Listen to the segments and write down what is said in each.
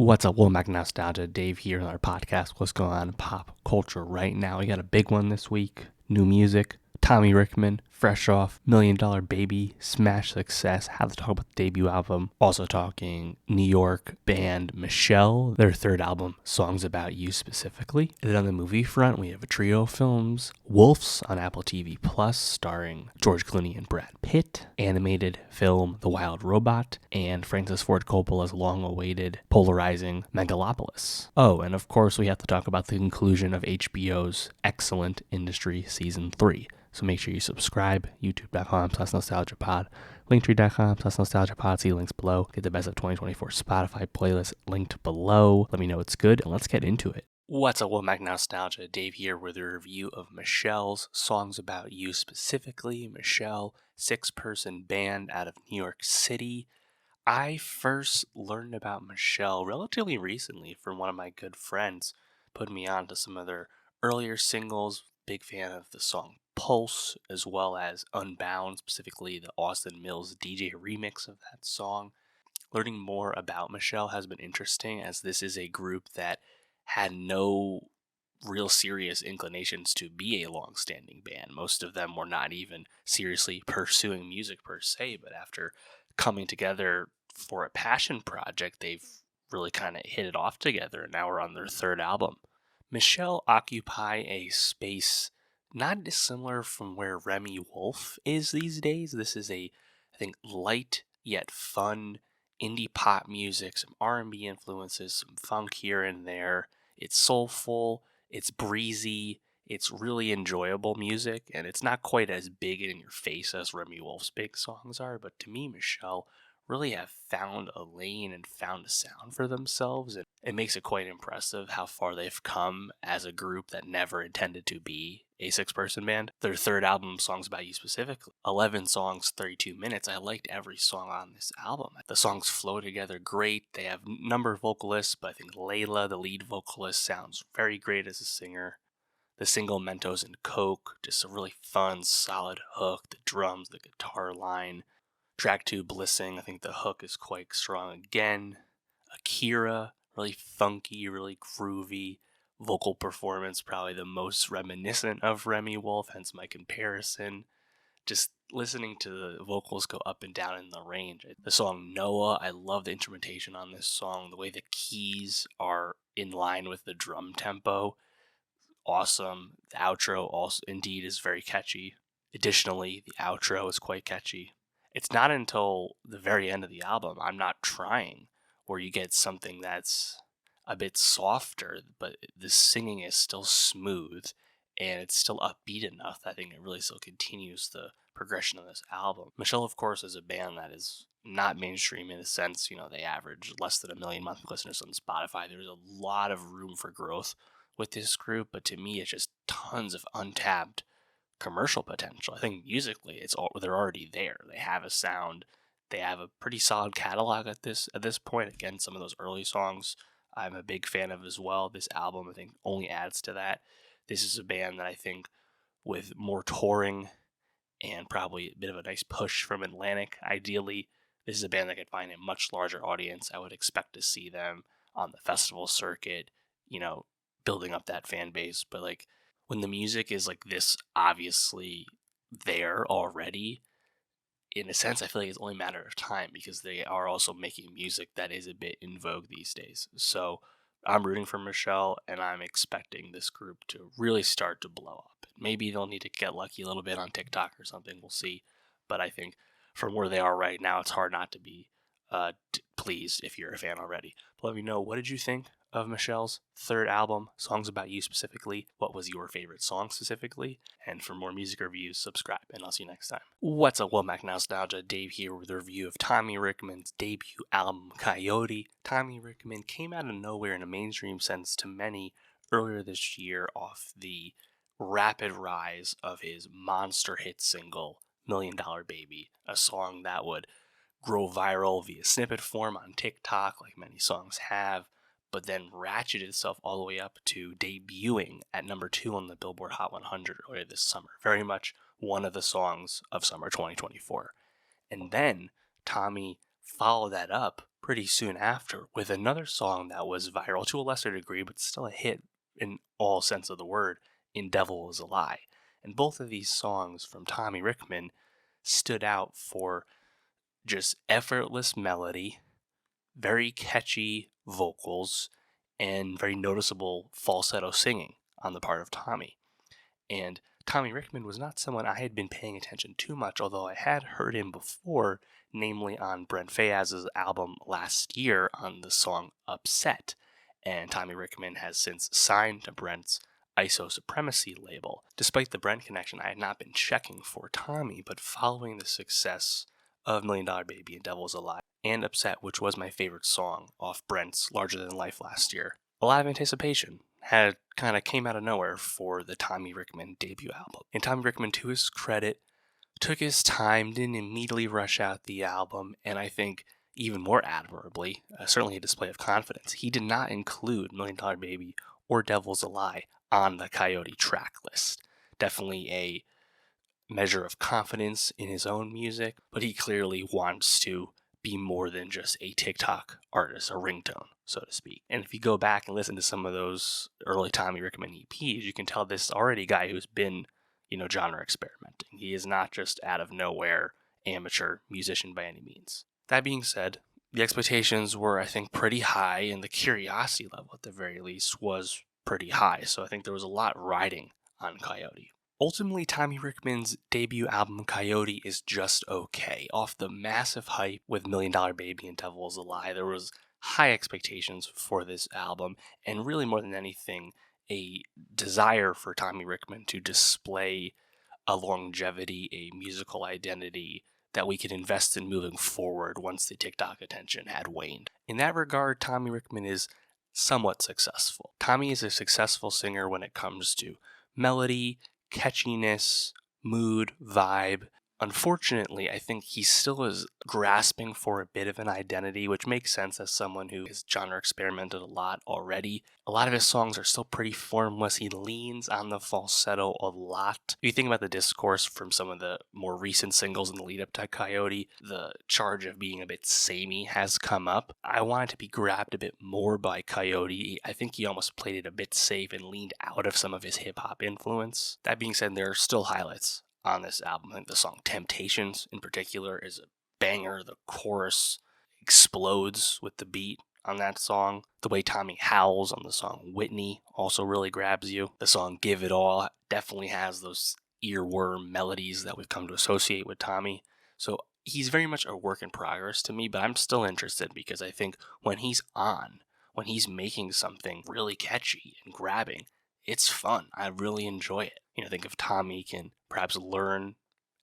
What's up, Will Mac Nostalgia? Dave here on our podcast. What's going on in pop culture right now? We got a big one this week. New music. Tommy Richman, fresh off Million Dollar Baby, smash success. Have to talk about the debut album. Also talking New York band Michelle, their third album, Songs About You specifically. And then on the movie front, we have a trio of films. Wolves on Apple TV Plus, starring George Clooney and Brad Pitt. Animated film The Wild Robot. And Francis Ford Coppola's long-awaited, polarizing Megalopolis. Oh, and of course we have to talk about the conclusion of HBO's excellent Industry Season 3. So make sure you subscribe, youtube.com/nostalgiapod, linktree.com/nostalgiapod, see links below. Get the best of 2024 Spotify playlist linked below. Let me know it's good, and let's get into it. What's up, Mac Nostalgia? Dave here with a review of Michelle's Songs About You specifically. Michelle, 6-person band out of New York City. I first learned about Michelle relatively recently from one of my good friends, putting me on to some of their earlier singles. Big fan of the song Pulse, as well as Unbound, specifically the Austin Mills DJ remix of that song. Learning more about Michelle has been interesting, as this is a group that had no real serious inclinations to be a long-standing band. Most of them were not even seriously pursuing music per se, but after coming together for a passion project, they've really kind of hit it off together, and now we're on their third album. Michelle occupy a space not dissimilar from where Remy Wolf is these days. This is I think, light yet fun indie pop music, some R&B influences, some funk here and there. It's soulful, it's breezy, it's really enjoyable music, and it's not quite as big in your face as Remy Wolf's big songs are, but to me, Michelle really have found a lane and found a sound for themselves, and it makes it quite impressive how far they've come as a group that never intended to be a 6-person band. Their third album, Songs About You specifically, 11 songs, 32 minutes. I liked every song on this album. The songs flow together great. They have a number of vocalists, but I think Layla, the lead vocalist, sounds very great as a singer. The single Mentos and Coke, just a really fun, solid hook. The drums, the guitar line. Track 2, Blissing, I think the hook is quite strong again. Akira, really funky, really groovy. Vocal performance, probably the most reminiscent of Remy Wolf, hence my comparison. Just listening to the vocals go up and down in the range. The song Noah, I love the instrumentation on this song. The way the keys are in line with the drum tempo. Awesome. The outro also indeed is very catchy. Additionally, the outro is quite catchy. It's not until the very end of the album, I'm Not Trying, where you get something that's a bit softer, but the singing is still smooth, and it's still upbeat enough that I think it really still continues the progression of this album. Michelle, of course, is a band that is not mainstream in a sense. They average less than 1 million monthly listeners on Spotify. There's a lot of room for growth with this group, but to me, it's just tons of untapped commercial potential. I think musically, they're already there. They have a sound. They have a pretty solid catalog at this point. Again, some of those early songs I'm a big fan of as well. This album, I think, only adds to that. This is a band that I think, with more touring and probably a bit of a nice push from Atlantic, ideally, this is a band that could find a much larger audience. I would expect to see them on the festival circuit, building up that fan base. But when the music is this obviously there already, in a sense, I feel like it's only a matter of time, because they are also making music that is a bit in vogue these days. So I'm rooting for Michelle, and I'm expecting this group to really start to blow up. Maybe they'll need to get lucky a little bit on TikTok or something. We'll see. But I think from where they are right now, it's hard not to be pleased if you're a fan already. But let me know, what did you think of Michelle's third album, Songs About You specifically? What was your favorite song specifically? And for more music reviews, subscribe, and I'll see you next time. What's up, Mac Nostalgia? Dave here with a review of Tommy Richman's debut album, Coyote. Tommy Richman came out of nowhere in a mainstream sense to many earlier this year off the rapid rise of his monster hit single, Million Dollar Baby, a song that would grow viral via snippet form on TikTok, like many songs have, but then ratcheted itself all the way up to debuting at number 2 on the Billboard Hot 100 earlier this summer. Very much one of the songs of summer 2024. And then Tommy followed that up pretty soon after with another song that was viral to a lesser degree, but still a hit in all sense of the word, in Devil Is a Lie. And both of these songs from Tommy Richman stood out for just effortless melody, very catchy vocals, and very noticeable falsetto singing on the part of Tommy. And Tommy Richman was not someone I had been paying attention too much, although I had heard him before, namely on Brent Faiyaz's album last year on the song Upset. And Tommy Richman has since signed to Brent's ISO Supremacy label. Despite the Brent connection, I had not been checking for Tommy, but following the success of $1 Million Baby and Devil's a Lie and Upset, which was my favorite song off Brent's Larger Than Life last year, a lot of anticipation had kind of came out of nowhere for the Tommy Richman debut album. And Tommy Richman, to his credit, took his time, didn't immediately rush out the album, and I think even more admirably, certainly a display of confidence, he did not include $1 Million Baby or Devil's a Lie on the Coyote track list. Definitely a measure of confidence in his own music, but he clearly wants to be more than just a TikTok artist, a ringtone, so to speak. And if you go back and listen to some of those early Tommy Richman EPs, you can tell this is already a guy who's been, genre experimenting. He is not just out of nowhere amateur musician by any means. That being said, the expectations were, I think, pretty high, and the curiosity level, at the very least, was pretty high. So I think there was a lot riding on Coyote. Ultimately, Tommy Richman's debut album, Coyote, is just okay. Off the massive hype with $1 Million Baby and Devil's a Lie, there was high expectations for this album, and really more than anything, a desire for Tommy Richman to display a longevity, a musical identity that we could invest in moving forward once the TikTok attention had waned. In that regard, Tommy Richman is somewhat successful. Tommy is a successful singer when it comes to melody, catchiness, mood, vibe. Unfortunately, I think he still is grasping for a bit of an identity, which makes sense as someone who has genre experimented a lot already. A lot of his songs are still pretty formless. He leans on the falsetto a lot. If you think about the discourse from some of the more recent singles in the lead up to Coyote, the charge of being a bit samey has come up. I wanted to be grabbed a bit more by Coyote. I think he almost played it a bit safe and leaned out of some of his hip-hop influence. That being said, there are still highlights on this album. I think the song Temptations in particular is a banger. The chorus explodes with the beat on that song. The way Tommy howls on the song Whitney also really grabs you. The song Give It All definitely has those earworm melodies that we've come to associate with Tommy. So he's very much a work in progress to me, but I'm still interested because I think when he's making something really catchy and grabbing, it's fun. I really enjoy it. I think if Tommy can perhaps learn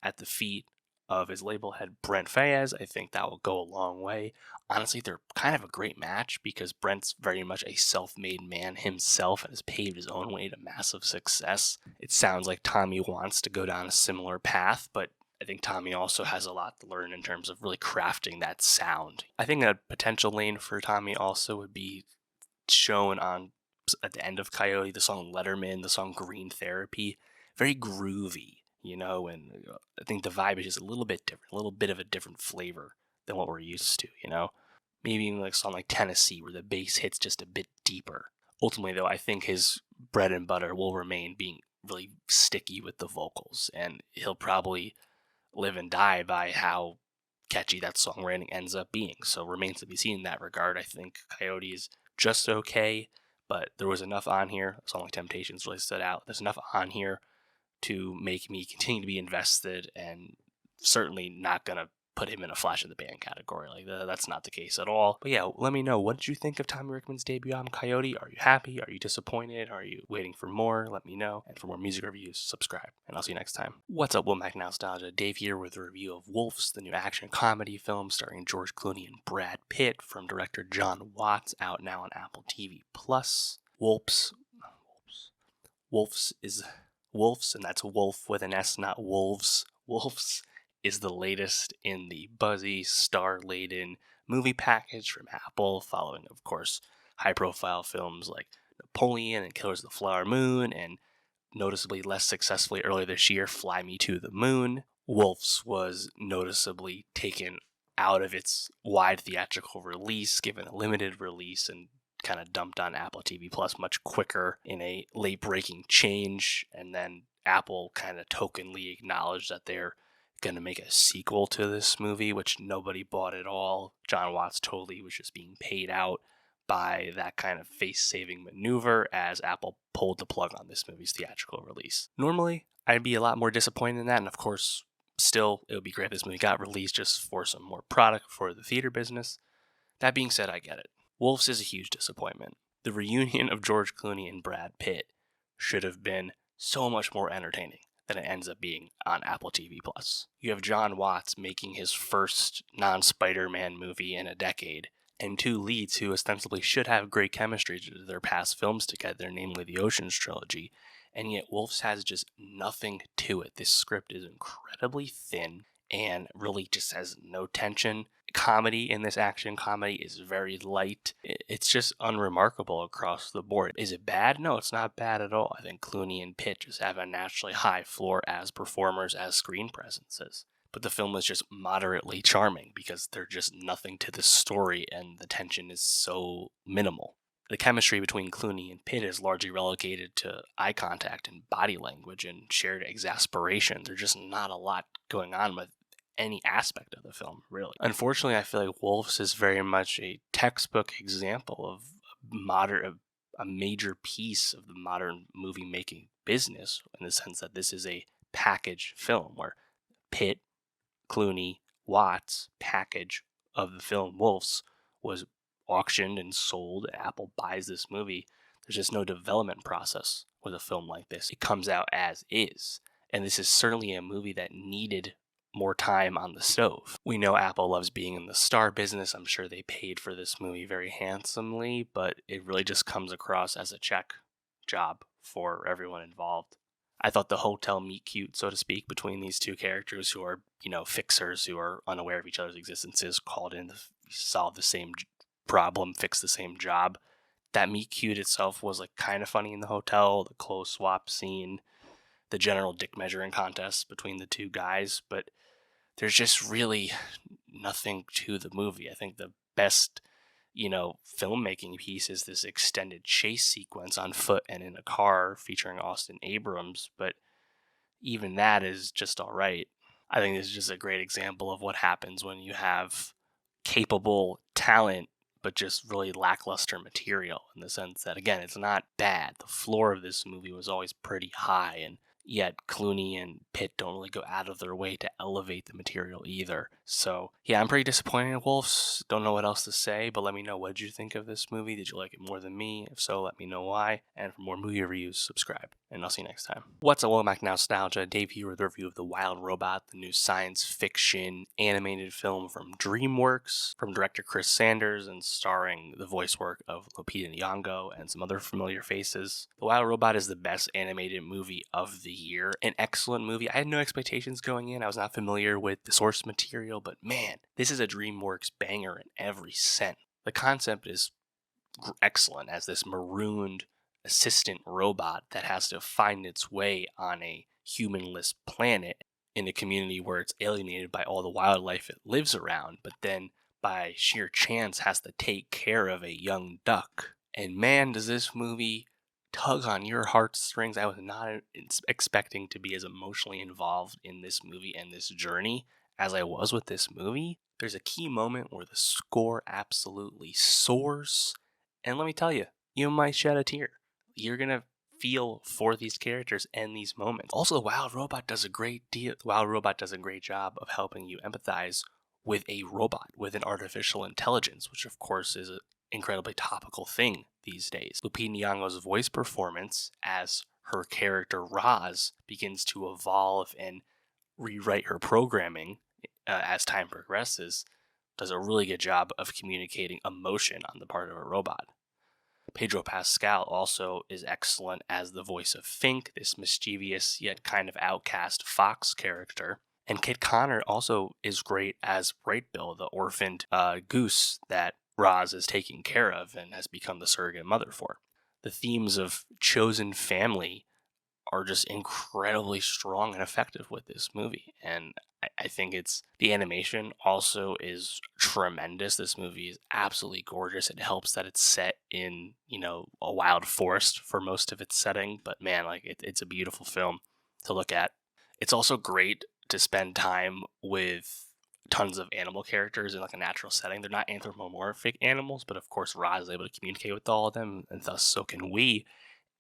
at the feet of his label head Brent Faiyaz, I think that will go a long way. Honestly, they're kind of a great match because Brent's very much a self-made man himself and has paved his own way to massive success. It sounds like Tommy wants to go down a similar path, but I think Tommy also has a lot to learn in terms of really crafting that sound. I think a potential lane for Tommy also would be shown at the end of Coyote, the song Letterman, the song Green Therapy, very groovy, and I think the vibe is just a little bit different, a little bit of a different flavor than what we're used to, Maybe even like a song like Tennessee, where the bass hits just a bit deeper. Ultimately, though, I think his bread and butter will remain being really sticky with the vocals, and he'll probably live and die by how catchy that songwriting ends up being. So remains to be seen in that regard. I think Coyote is just okay, but there was enough on here. A song like Temptations really stood out. There's enough on here to make me continue to be invested, and certainly not going to put him in a flash in the pan category. That's not the case at all. But yeah, let me know. What did you think of Tommy Richman's debut album, Coyote? Are you happy? Are you disappointed? Are you waiting for more? Let me know. And for more music reviews, subscribe. And I'll see you next time. What's up, Will Mac Nostalgia? Dave here with a review of Wolves, the new action comedy film starring George Clooney and Brad Pitt from director John Watts, out now on Apple TV+. Wolves, and that's wolf with an S, not wolves. Wolves is the latest in the buzzy, star-laden movie package from Apple, following, of course, high-profile films like Napoleon and Killers of the Flower Moon, and noticeably less successfully earlier this year, Fly Me to the Moon. Wolves was noticeably taken out of its wide theatrical release, given a limited release, and kind of dumped on Apple TV Plus much quicker in a late-breaking change. And then Apple kind of tokenly acknowledged that they're going to make a sequel to this movie, which nobody bought at all. John Watts totally was just being paid out by that kind of face-saving maneuver as Apple pulled the plug on this movie's theatrical release. Normally, I'd be a lot more disappointed in that, and of course, still, it would be great if this movie got released just for some more product for the theater business. That being said, I get it. Wolves is a huge disappointment. The reunion of George Clooney and Brad Pitt should have been so much more entertaining than it ends up being on Apple TV+. You have John Watts making his first non-Spider-Man movie in a decade, and two leads who ostensibly should have great chemistry due to their past films together, namely the Ocean's trilogy, and yet Wolves has just nothing to it. This script is incredibly thin and really just has no tension. Comedy in this action comedy is very light. It's just unremarkable across the board. Is it bad? No, it's not bad at all. I think Clooney and Pitt just have a naturally high floor as performers, as screen presences. But the film is just moderately charming because there's just nothing to the story and the tension is so minimal. The chemistry between Clooney and Pitt is largely relegated to eye contact and body language and shared exasperation. There's just not a lot going on with any aspect of the film, really. Unfortunately, I feel like Wolves is very much a textbook example of a major piece of the modern movie-making business, in the sense that this is a package film where Pitt, Clooney, Watts package of the film Wolves was auctioned and sold. Apple buys this movie. There's just no development process with a film like this. It comes out as is. And this is certainly a movie that needed more time on the stove. We know Apple loves being in the star business. I'm sure they paid for this movie very handsomely, but it really just comes across as a check job for everyone involved. I thought the hotel meet cute, so to speak, between these two characters who are, fixers who are unaware of each other's existences, called in to solve the same problem, fix the same job. That meet cute itself was kind of funny in the hotel, the clothes swap scene, the general dick measuring contest between the two guys, but there's just really nothing to the movie. I think the best, filmmaking piece is this extended chase sequence on foot and in a car featuring Austin Abrams, but even that is just all right. I think this is just a great example of what happens when you have capable talent but just really lackluster material, in the sense that, again, it's not bad. The floor of this movie was always pretty high, and yet Clooney and Pitt don't really go out of their way to elevate the material either. So, yeah, I'm pretty disappointed in Wolves. Don't know what else to say, but let me know, what did you think of this movie? Did you like it more than me? If so, let me know why. And for more movie reviews, subscribe. And I'll see you next time. What's up, welcome back to Nostalgia. Dave here with a review of The Wild Robot, the new science fiction animated film from Dreamworks, from director Chris Sanders, and starring the voice work of Lupita Nyong'o and some other familiar faces. The Wild Robot is the best animated movie of the year. An excellent movie. I had no expectations going in. I was not familiar with the source material, but man, this is a Dreamworks banger in every sense. The concept is excellent, as this marooned assistant robot that has to find its way on a humanless planet in a community where it's alienated by all the wildlife it lives around, but then by sheer chance has to take care of a young duck. And man, does this movie tug on your heartstrings. I was not expecting to be as emotionally involved in this movie and this journey as I was with this movie. There's a key moment where the score absolutely soars, and let me tell you, you might shed a tear. You're gonna feel for these characters and these moments. Also, the Wild Robot does a great job of helping you empathize with a robot, with an artificial intelligence, which of course is an incredibly topical thing these days. Lupita Nyong'o's voice performance as her character Roz begins to evolve and rewrite her programming as time progresses does a really good job of communicating emotion on the part of a robot. Pedro Pascal also is excellent as the voice of Fink, this mischievous yet kind of outcast fox character. And Kit Connor also is great as Bright Bill, the orphaned goose that Roz is taking care of and has become the surrogate mother for. The themes of chosen family are just incredibly strong and effective with this movie. And I think the animation also is tremendous. This movie is absolutely gorgeous. It helps that it's set in, a wild forest for most of its setting. But man, like it's a beautiful film to look at. It's also great to spend time with tons of animal characters in like a natural setting. They're not anthropomorphic animals, but of course Roz is able to communicate with all of them, and thus so can we.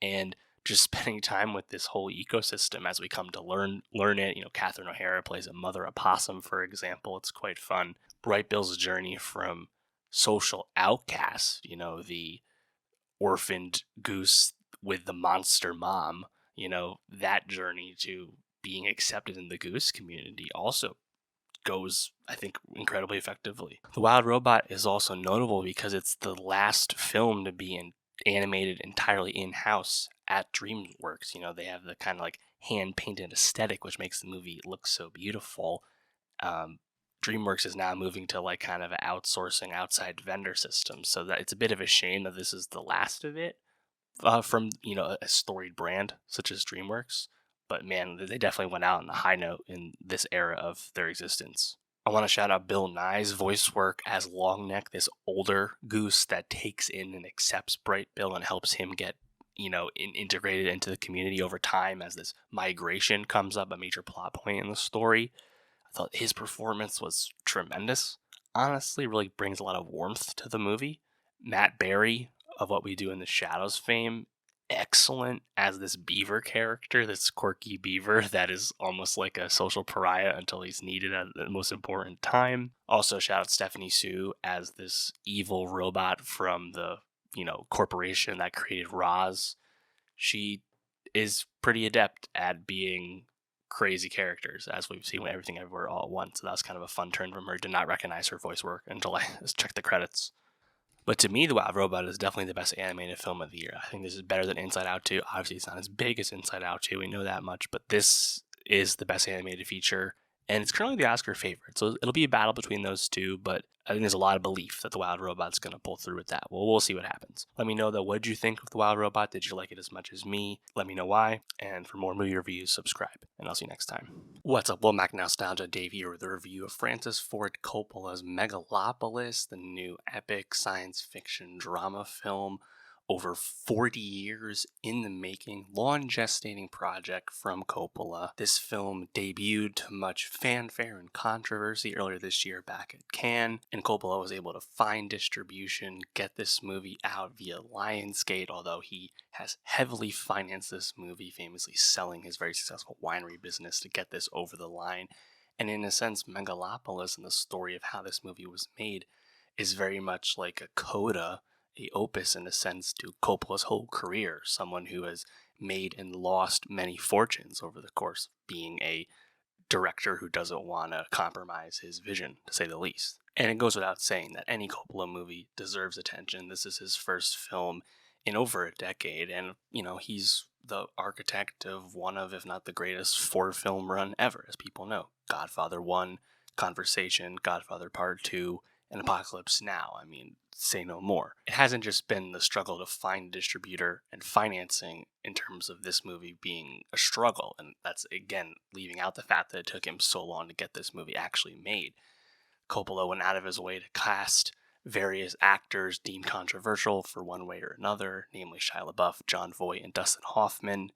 And just spending time with this whole ecosystem as we come to learn it. Catherine O'Hara plays a mother opossum, for example. It's quite fun. Bright Bill's journey from social outcast, the orphaned goose with the monster mom, that journey to being accepted in the goose community also goes, I think, incredibly effectively. The Wild Robot is also notable because it's the last film to be animated entirely in-house at Dreamworks. They have the kind of like hand-painted aesthetic, which makes the movie look so beautiful. DreamWorks is now moving to like kind of an outsourcing outside vendor system, so that it's a bit of a shame that this is the last of it from a storied brand such as DreamWorks. But man, they definitely went out on a high note in this era of their existence. I want to shout out Bill Nye's voice work as Longneck, this older goose that takes in and accepts Bright Bill and helps him get, integrated into the community over time as this migration comes up, a major plot point in the story. I thought his performance was tremendous. Honestly, really brings a lot of warmth to the movie. Matt Berry, of What We Do in the Shadows fame, excellent as this beaver character, this quirky beaver that is almost like a social pariah until he's needed at the most important time. Also, shout out Stephanie Sue as this evil robot from the corporation that created Roz. She is pretty adept at being crazy characters, as we've seen with Everything Everywhere All at Once. So that was kind of a fun turn from her. Did not recognize her voice work until I checked the credits. But to me, The Wild Robot is definitely the best animated film of the year. I think this is better than Inside Out 2. Obviously, it's not as big as Inside Out 2. We know that much. But this is the best animated feature. And it's currently the Oscar favorite. So it'll be a battle between those two. But I think there's a lot of belief that The Wild Robot's going to pull through with that. Well, we'll see what happens. Let me know, though, what did you think of The Wild Robot? Did you like it as much as me? Let me know why. And for more movie reviews, subscribe. And I'll see you next time. What's up? Welcome back to Nostalgia. Dave here with a review of Francis Ford Coppola's Megalopolis, the new epic science fiction drama film. Over 40 years in the making, long gestating project from Coppola. This film debuted to much fanfare and controversy earlier this year back at Cannes, and Coppola was able to find distribution, get this movie out via Lionsgate, although he has heavily financed this movie, famously selling his very successful winery business to get this over the line. And in a sense, Megalopolis and the story of how this movie was made is very much like a coda, a opus in a sense, to Coppola's whole career, someone who has made and lost many fortunes over the course of being a director who doesn't want to compromise his vision, to say the least. And it goes without saying that any Coppola movie deserves attention. This is his first film in over a decade, and he's the architect of one of, if not the greatest, 4-film run ever, as people know. Godfather 1, Conversation, Godfather Part 2, and Apocalypse Now. I mean, say no more. It hasn't just been the struggle to find a distributor and financing in terms of this movie being a struggle, and that's, again, leaving out the fact that it took him so long to get this movie actually made. Coppola went out of his way to cast various actors deemed controversial for one way or another, namely Shia LaBeouf, Jon Voight, and Dustin Hoffman.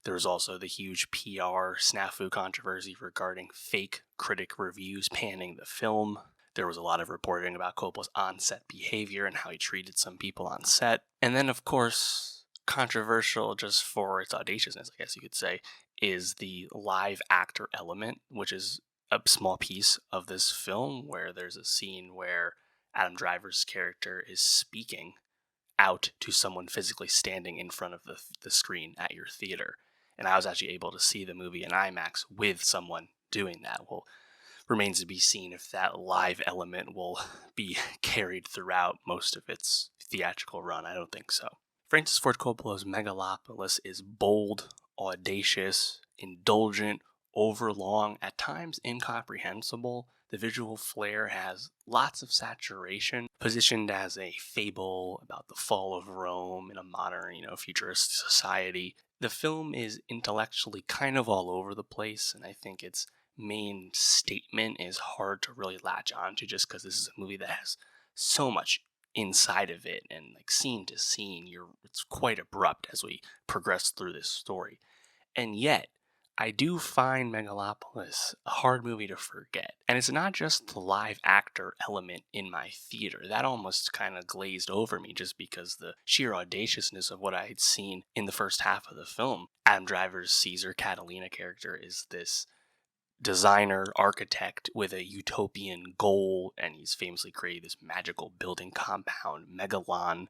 There was also the huge PR snafu controversy regarding fake critic reviews panning the film. There was a lot of reporting about Coppola's on-set behavior and how he treated some people on set. And then, of course, controversial just for its audaciousness, I guess you could say, is the live actor element, which is a small piece of this film where there's a scene where Adam Driver's character is speaking out to someone physically standing in front of the screen at your theater. And I was actually able to see the movie in IMAX with someone doing that. Well, remains to be seen if that live element will be carried throughout most of its theatrical run. I don't think so. Francis Ford Coppola's Megalopolis is bold, audacious, indulgent, overlong, at times incomprehensible. The visual flair has lots of saturation, positioned as a fable about the fall of Rome in a modern, futurist society. The film is intellectually kind of all over the place, and I think its main statement is hard to really latch onto just because this is a movie that has so much inside of it, and like scene to scene it's quite abrupt as we progress through this story. And yet I do find Megalopolis a hard movie to forget. And it's not just the live actor element in my theater. That almost kind of glazed over me just because the sheer audaciousness of what I had seen in the first half of the film. Adam Driver's Caesar Catalina character is this designer architect with a utopian goal, and he's famously created this magical building compound, Megalon,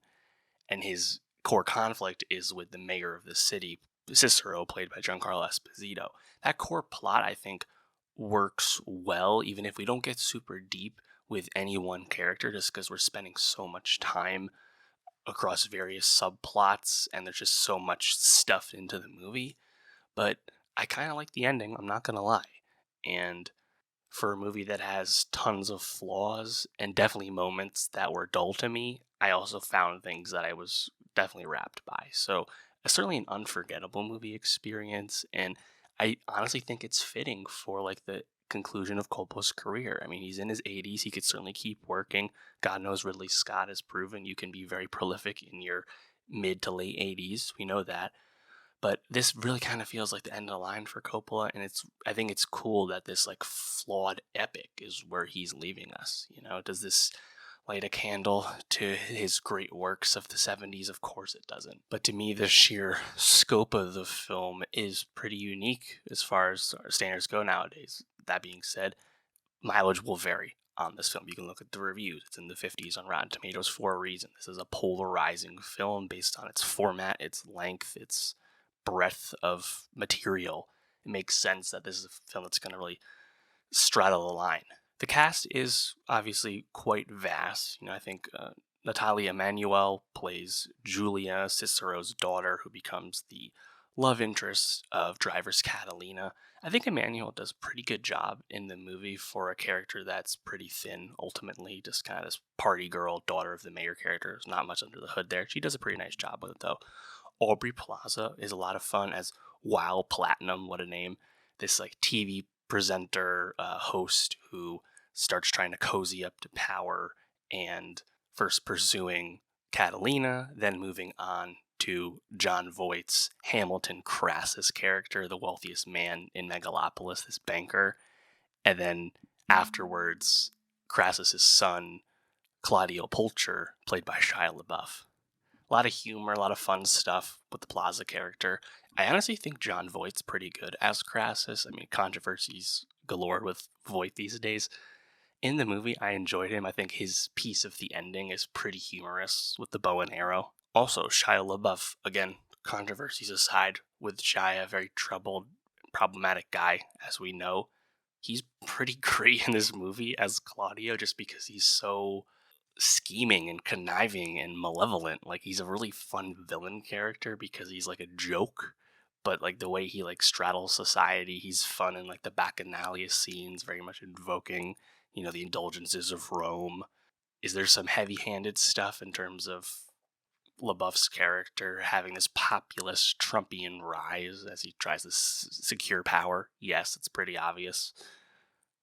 and his core conflict is with the mayor of the city, Cicero, played by Giancarlo Esposito. That core plot, I think, works well, even if we don't get super deep with any one character, just because we're spending so much time across various subplots, and there's just so much stuffed into the movie. But I kind of like the ending, I'm not going to lie. And for a movie that has tons of flaws and definitely moments that were dull to me, I also found things that I was definitely wrapped by. So certainly an unforgettable movie experience, and I honestly think it's fitting for like the conclusion of Coppola's career. I mean, he's in his 80s, he could certainly keep working. God knows Ridley Scott has proven you can be very prolific in your mid to late 80s. We know that. But this really kind of feels like the end of the line for Coppola, and I think it's cool that this like flawed epic is where he's leaving us. Does this light a candle to his great works of the 70s? Of course it doesn't. But to me, the sheer scope of the film is pretty unique as far as our standards go nowadays. That being said, mileage will vary on this film. You can look at the reviews. It's in the 50s on Rotten Tomatoes for a reason. This is a polarizing film based on its format, its length, its breadth of material. It makes sense that this is a film that's going to really straddle the line. The cast is obviously quite vast. I think Natalia Emanuel plays Julia, Cicero's daughter, who becomes the love interest of Driver's Catalina. I think Emanuel does a pretty good job in the movie for a character that's pretty thin, ultimately, just kind of this party girl, daughter of the mayor character. There's not much under the hood there. She does a pretty nice job with it, though. Aubrey Plaza is a lot of fun as Wow Platinum, what a name. This like TV presenter host who starts trying to cozy up to power and first pursuing Catalina, then moving on to John Voight's Hamilton Crassus character, the wealthiest man in Megalopolis, this banker. And then afterwards, Crassus's son, Claudio Pulcher, played by Shia LaBeouf. A lot of humor, a lot of fun stuff with the Plaza character. I honestly think John Voight's pretty good as Crassus. I mean, controversies galore with Voight these days. In the movie, I enjoyed him. I think his piece of the ending is pretty humorous with the bow and arrow. Also, Shia LaBeouf, again, controversies aside, with Shia, a very troubled, problematic guy, as we know. He's pretty great in this movie as Claudio just because he's so scheming and conniving and malevolent. Like, he's a really fun villain character because he's like a joke, but like the way he like straddles society, he's fun in like the bacchanalia scenes, very much invoking the indulgences of Rome. Is there some heavy-handed stuff in terms of LaBeouf's character having this populist Trumpian rise as he tries to secure power? Yes, it's pretty obvious,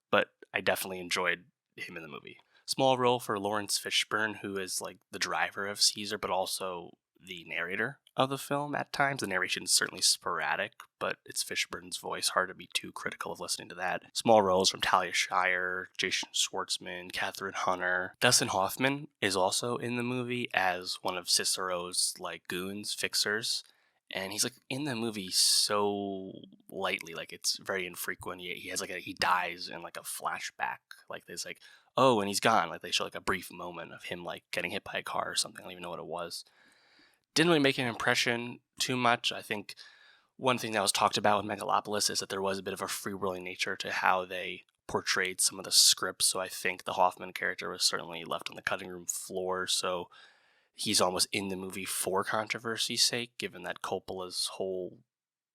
but I definitely enjoyed him in the movie. Small role for Lawrence Fishburne, who is like the driver of Caesar, but also the narrator of the film at times. The narration is certainly sporadic, but it's Fishburne's voice. Hard to be too critical of listening to that. Small roles from Talia Shire, Jason Schwartzman, Catherine Hunter. Dustin Hoffman is also in the movie as one of Cicero's like goons, fixers. And he's like in the movie so lightly, like it's very infrequent. He has he dies in like a flashback. Like there's like, oh, and he's gone. Like they show like a brief moment of him like getting hit by a car or something. I don't even know what it was. Didn't really make an impression too much. I think one thing that was talked about with Megalopolis is that there was a bit of a free-rolling nature to how they portrayed some of the scripts. So I think the Hoffman character was certainly left on the cutting room floor. So he's almost in the movie for controversy's sake, given that Coppola's whole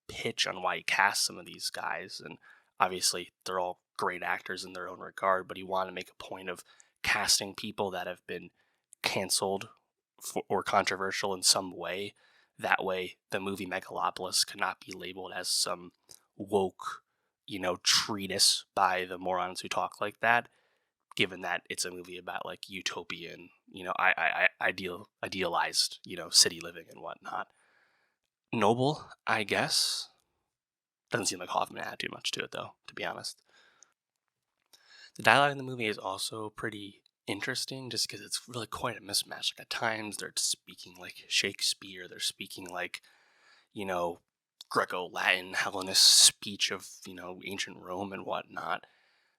pitch on why he cast some of these guys and Obviously, they're all great actors in their own regard, but he wanted to make a point of casting people that have been canceled or controversial in some way. That way, the movie Megalopolis could not be labeled as some woke, treatise by the morons who talk like that, given that it's a movie about like utopian, idealized, city living and whatnot. Noble, I guess. Doesn't seem like Hoffman had too much to it, though, to be honest. The dialogue in the movie is also pretty interesting just because it's really quite a mismatch. Like, at times, they're speaking like Shakespeare, they're speaking like, Greco-Latin Hellenist speech of, ancient Rome and whatnot.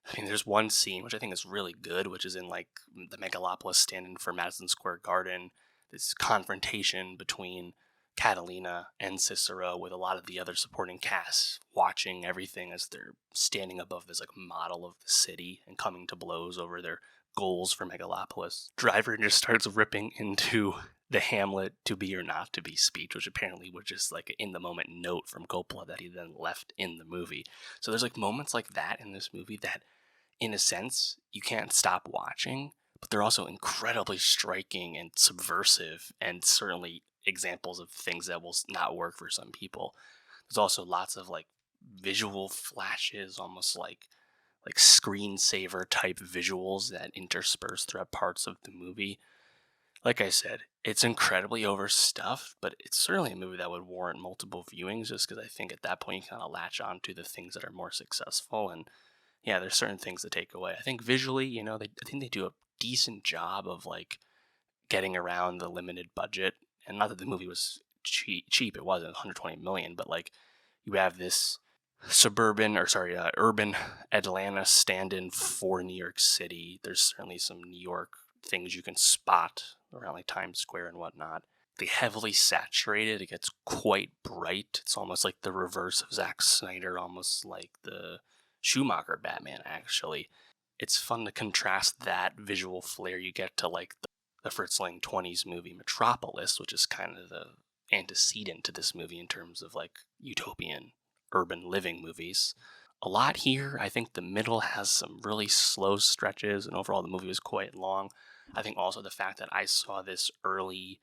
I mean, there's one scene which I think is really good, which is in like the Megalopolis stand-in for Madison Square Garden. This confrontation between Catalina and Cicero with a lot of the other supporting cast watching everything as they're standing above this like model of the city and coming to blows over their goals for Megalopolis. Driver just starts ripping into the Hamlet to be or not to be speech, which apparently was just like an in the moment note from Coppola that he then left in the movie. So there's like moments like that in this movie that, in a sense, you can't stop watching, but they're also incredibly striking and subversive, and certainly examples of things that will not work for some people. There's also lots of like visual flashes, almost like screensaver type visuals that intersperse throughout parts of the movie. Like I said, it's incredibly overstuffed, but it's certainly a movie that would warrant multiple viewings, just because I think at that point you kind of latch on to the things that are more successful. And yeah, there's certain things to take away. I think visually, I think they do a decent job of like getting around the limited budget. And not that the movie was cheap, it wasn't 120 million, but like you have this urban Atlanta stand-in for New York City. There's certainly some New York things you can spot around like Times Square and whatnot. They heavily saturated. It gets quite bright. It's almost like the reverse of Zack Snyder, almost like the Schumacher Batman, actually. It's fun to contrast that visual flair you get to like the Fritz Lang 20s movie Metropolis, which is kind of the antecedent to this movie in terms of like utopian urban living movies. A lot here. I think the middle has some really slow stretches, and overall the movie was quite long. I think also the fact that I saw this early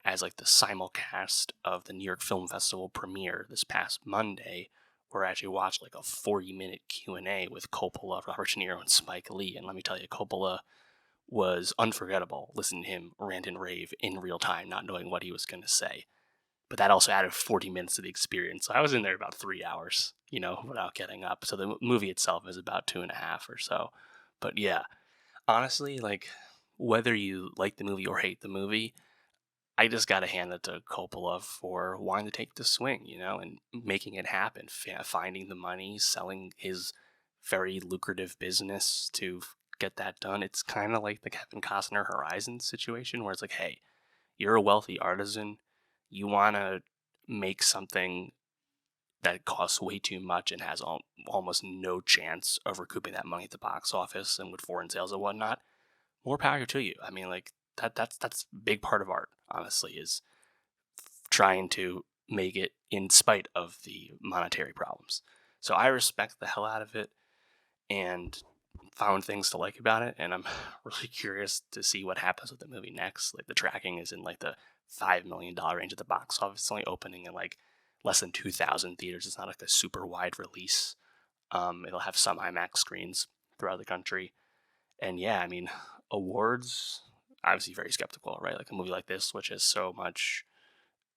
as like the simulcast of the New York Film Festival premiere this past Monday, where I actually watched like a 40-minute Q&A with Coppola, Robert De Niro, and Spike Lee. And let me tell you, Coppola was unforgettable listening to him rant and rave in real time, not knowing what he was going to say. But that also added 40 minutes to the experience. So I was in there about 3 hours, without getting up. So the movie itself is about 2.5 or so. But yeah, honestly, like, whether you like the movie or hate the movie, I just got to hand it to Coppola for wanting to take the swing, and making it happen, finding the money, selling his very lucrative business to get that done. It's kind of like the Kevin Costner Horizon situation where it's like, hey, you're a wealthy artisan. You want to make something that costs way too much and has almost no chance of recouping that money at the box office and with foreign sales and whatnot. More power to you. I mean, like, that's a big part of art, honestly, is trying to make it in spite of the monetary problems. So I respect the hell out of it and found things to like about it, and I'm really curious to see what happens with the movie next. Like, the tracking is in like the $5 million range at the box office. It's only opening in like less than 2,000 theaters. It's not like a super wide release. It'll have some IMAX screens throughout the country. And yeah, I mean, awards, obviously very skeptical, right? Like a movie like this, which has so much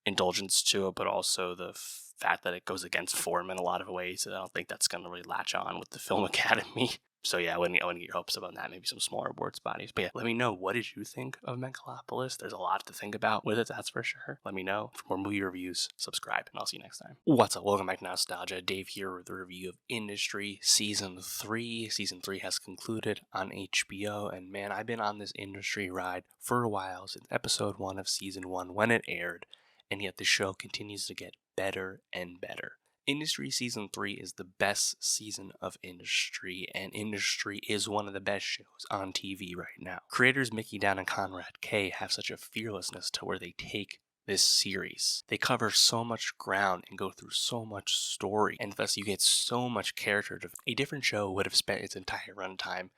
indulgence to it, but also the fact that it goes against form in a lot of ways. I don't think that's going to really latch on with the Film Academy. So yeah, I wouldn't get your hopes up on that. Maybe some smaller awards bodies. But yeah, let me know, what did you think of Megalopolis? There's a lot to think about with it, that's for sure. Let me know. For more movie reviews, subscribe, and I'll see you next time. What's up? Welcome back to Nostalgia. Dave here with a review of Industry Season 3. Season 3 has concluded on HBO, and man, I've been on this Industry ride for a while, since episode 1 of Season 1 when it aired, and yet the show continues to get better and better. Industry Season 3 is the best season of Industry, and Industry is one of the best shows on TV right now. Creators Mickey Down and Conrad K have such a fearlessness to where they take this series. They cover so much ground and go through so much story, and thus you get so much character. A different show would have spent its entire runtime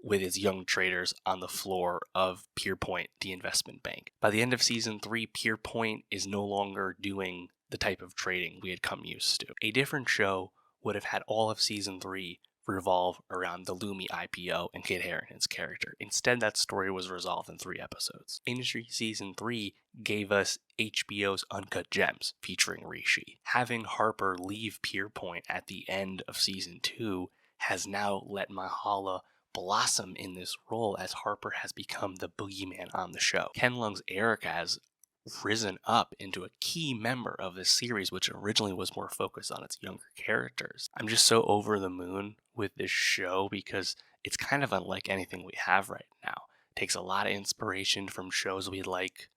with its young traders on the floor of Pierpoint, the investment bank. By the end of season 3, Pierpoint is no longer doing the type of trading we had come used to. A different show would have had all of season 3 revolve around the Lumi IPO and Kit Harington's character. Instead, that story was resolved in 3 episodes. Industry Season 3 gave us HBO's Uncut Gems featuring Rishi. Having Harper leave Pierpoint at the end of Season 2 has now let Mahala blossom in this role as Harper has become the boogeyman on the show. Ken Leung's Erica has risen up into a key member of this series, which originally was more focused on its younger characters. I'm just so over the moon with this show because it's kind of unlike anything we have right now. It takes a lot of inspiration from shows we like.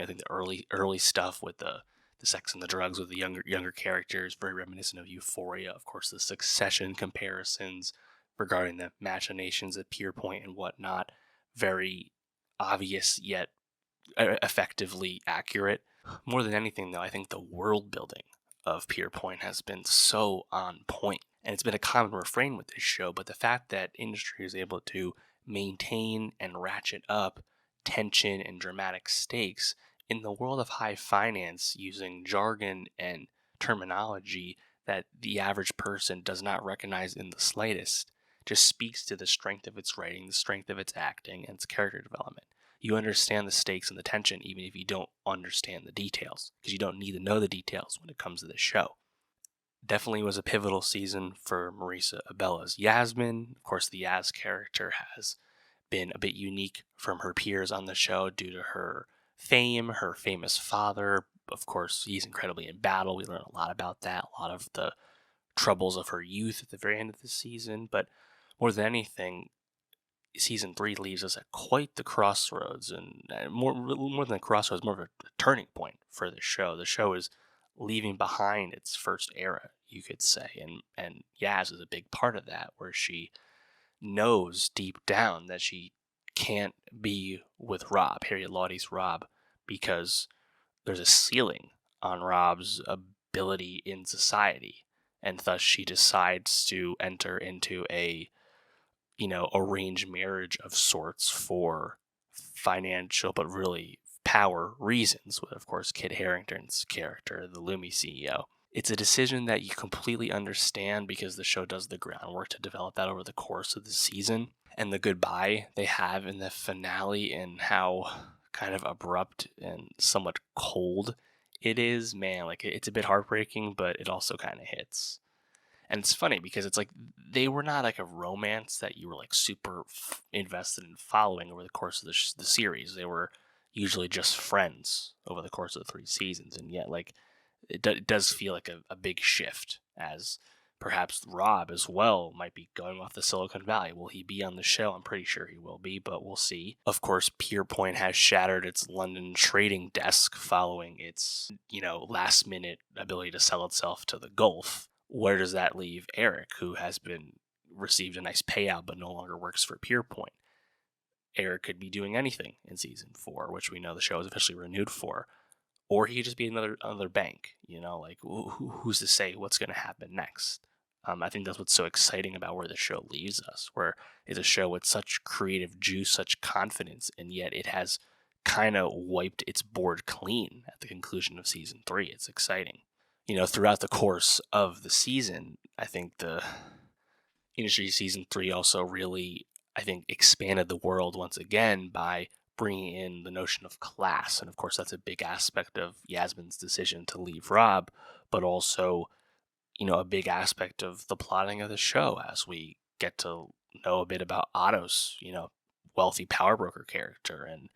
I think the early stuff with the sex and the drugs with the younger characters, very reminiscent of Euphoria. Of course, the Succession comparisons regarding the machinations at Pierpoint and whatnot, very obvious yet effectively accurate. More than anything, though, I think the world building of Pierpoint has been so on point, and it's been a common refrain with this show, but the fact that industry is able to maintain and ratchet up tension and dramatic stakes in the world of high finance using jargon and terminology that the average person does not recognize in the slightest just speaks to the strength of its writing, the strength of its acting, and its character development. You understand the stakes and the tension even if you don't understand the details, because you don't need to know the details when it comes to this show. Definitely was a pivotal season for Marisa Abella's Yasmin. Of course, the Yaz character has been a bit unique from her peers on the show due to her fame, her famous father. Of course, he's incredibly in battle. We learn a lot about that, a lot of the troubles of her youth at the very end of the season. But more than anything, season 3 leaves us at quite the crossroads, and more than a crossroads, more of a turning point for the show. The show is leaving behind its first era, you could say, and Yaz is a big part of that, where she knows deep down that she can't be with Rob, Harriet Lottie's Rob, because there's a ceiling on Rob's ability in society, and thus she decides to enter into a arranged marriage of sorts for financial but really power reasons, with, of course, Kit Harington's character, the Lumi CEO. It's a decision that you completely understand because the show does the groundwork to develop that over the course of the season. And the goodbye they have in the finale and how kind of abrupt and somewhat cold it is, man, like it's a bit heartbreaking, but it also kind of hits. And it's funny because it's like they were not like a romance that you were like super invested in following over the course of the series. They were usually just friends over the course of the 3 seasons. And yet, like, it does feel like a big shift, as perhaps Rob as well might be going off the Silicon Valley. Will he be on the show? I'm pretty sure he will be, but we'll see. Of course, Pierpoint has shattered its London trading desk following its, last minute ability to sell itself to the Gulf. Where does that leave Eric, who has received a nice payout but no longer works for Pierpoint? Eric could be doing anything in season 4, which we know the show is officially renewed for, or he could just be another bank. Like who's to say what's going to happen next? I think that's what's so exciting about where the show leaves us, where it's a show with such creative juice, such confidence, and yet it has kind of wiped its board clean at the conclusion of season 3. It's exciting. Throughout the course of the season, I think the Industry Season 3 also really, expanded the world once again by bringing in the notion of class. And of course, that's a big aspect of Yasmin's decision to leave Rob, but also, a big aspect of the plotting of the show as we get to know a bit about Otto's, wealthy power broker character, and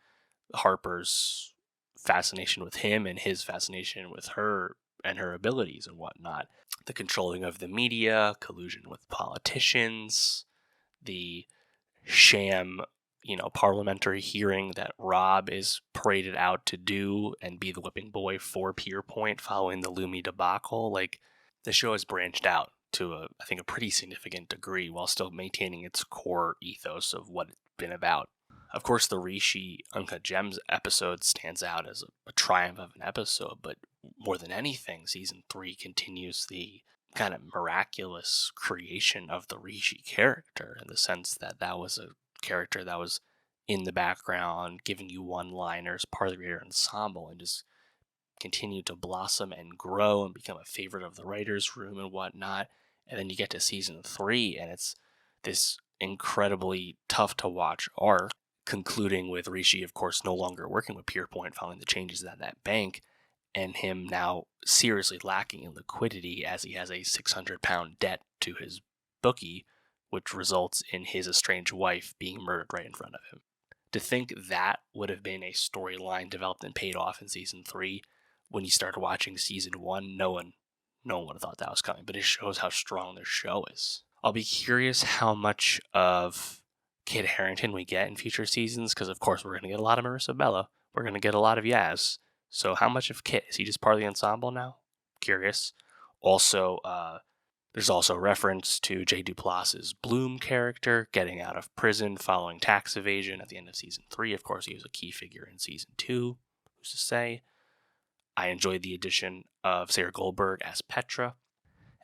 Harper's fascination with him and his fascination with her and her abilities and whatnot. The controlling of the media, collusion with politicians, the sham, parliamentary hearing that Rob is paraded out to do and be the whipping boy for Pierpoint following the Lumi debacle. Like, the show has branched out to a pretty significant degree while still maintaining its core ethos of what it's been about. Of course, the Rishi Uncut Gems episode stands out as a triumph of an episode, but more than anything, season 3 continues the kind of miraculous creation of the Rishi character, in the sense that that was a character that was in the background, giving you one-liners, part of the greater ensemble, and just continued to blossom and grow and become a favorite of the writer's room and whatnot. And then you get to season 3, and it's this incredibly tough to watch arc, concluding with Rishi, of course, no longer working with Pierpoint following the changes at that bank, and him now seriously lacking in liquidity as he has a 600-pound debt to his bookie, which results in his estranged wife being murdered right in front of him. To think that would have been a storyline developed and paid off in season 3, when you started watching season 1, no one would have thought that was coming, but it shows how strong their show is. I'll be curious how much of Kit Harington we get in future seasons, because of course we're going to get a lot of Marissa Bello. We're going to get a lot of Yaz. So how much of Kit? Is he just part of the ensemble now? Curious. Also, there's also reference to J. Duplass's Bloom character getting out of prison following tax evasion at the end of season 3. Of course, he was a key figure in season 2. Who's to say? I enjoyed the addition of Sarah Goldberg as Petra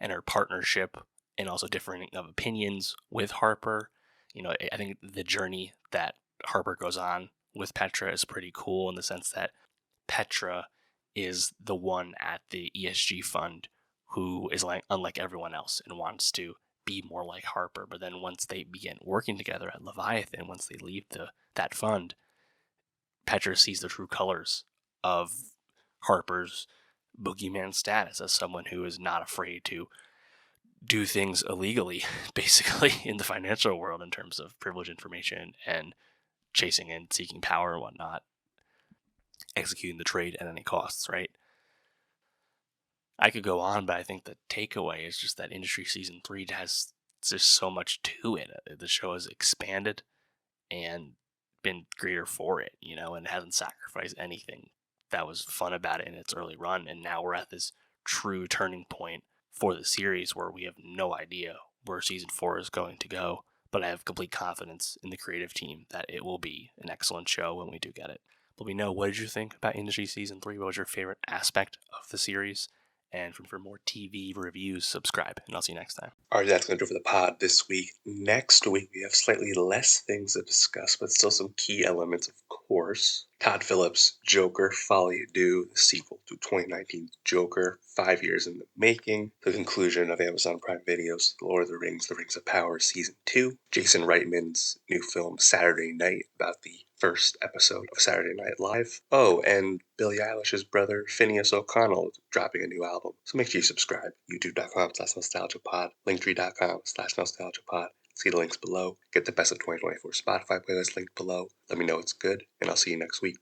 and her partnership and also differing of opinions with Harper. You know, I think the journey that Harper goes on with Petra is pretty cool, in the sense that Petra is the one at the ESG fund who is unlike everyone else and wants to be more like Harper. But then once they begin working together at Leviathan, once they leave that fund, Petra sees the true colors of Harper's boogeyman status as someone who is not afraid to do things illegally, basically, in the financial world, in terms of privileged information and chasing and seeking power and whatnot, executing the trade at any costs, right? I could go on, but I think the takeaway is just that Industry Season 3 has just so much to it. The show has expanded and been greater for it, and hasn't sacrificed anything that was fun about it in its early run. And now we're at this true turning point for the series where we have no idea where season 4 is going to go, but I have complete confidence in the creative team that it will be an excellent show when we do get it. Let me know, what did you think about Industry Season 3? What was your favorite aspect of the series? And for more TV reviews, subscribe, and I'll see you next time. All right, that's going to do for the pod this week. Next week, we have slightly less things to discuss, but still some key elements, of course. Todd Phillips' Joker, Folly Due, the sequel to 2019's Joker, 5 years in the making. The conclusion of Amazon Prime Video's The Lord of the Rings of Power Season 2. Jason Reitman's new film, Saturday Night, about the first episode of Saturday Night Live. Oh, and Billie Eilish's brother, Phineas O'Connell, is dropping a new album. So make sure you subscribe. YouTube.com/nostalgiapod, Linktree.com/nostalgiapod. See the links below. Get the Best of 2024 Spotify playlist linked below. Let me know it's good, and I'll see you next week.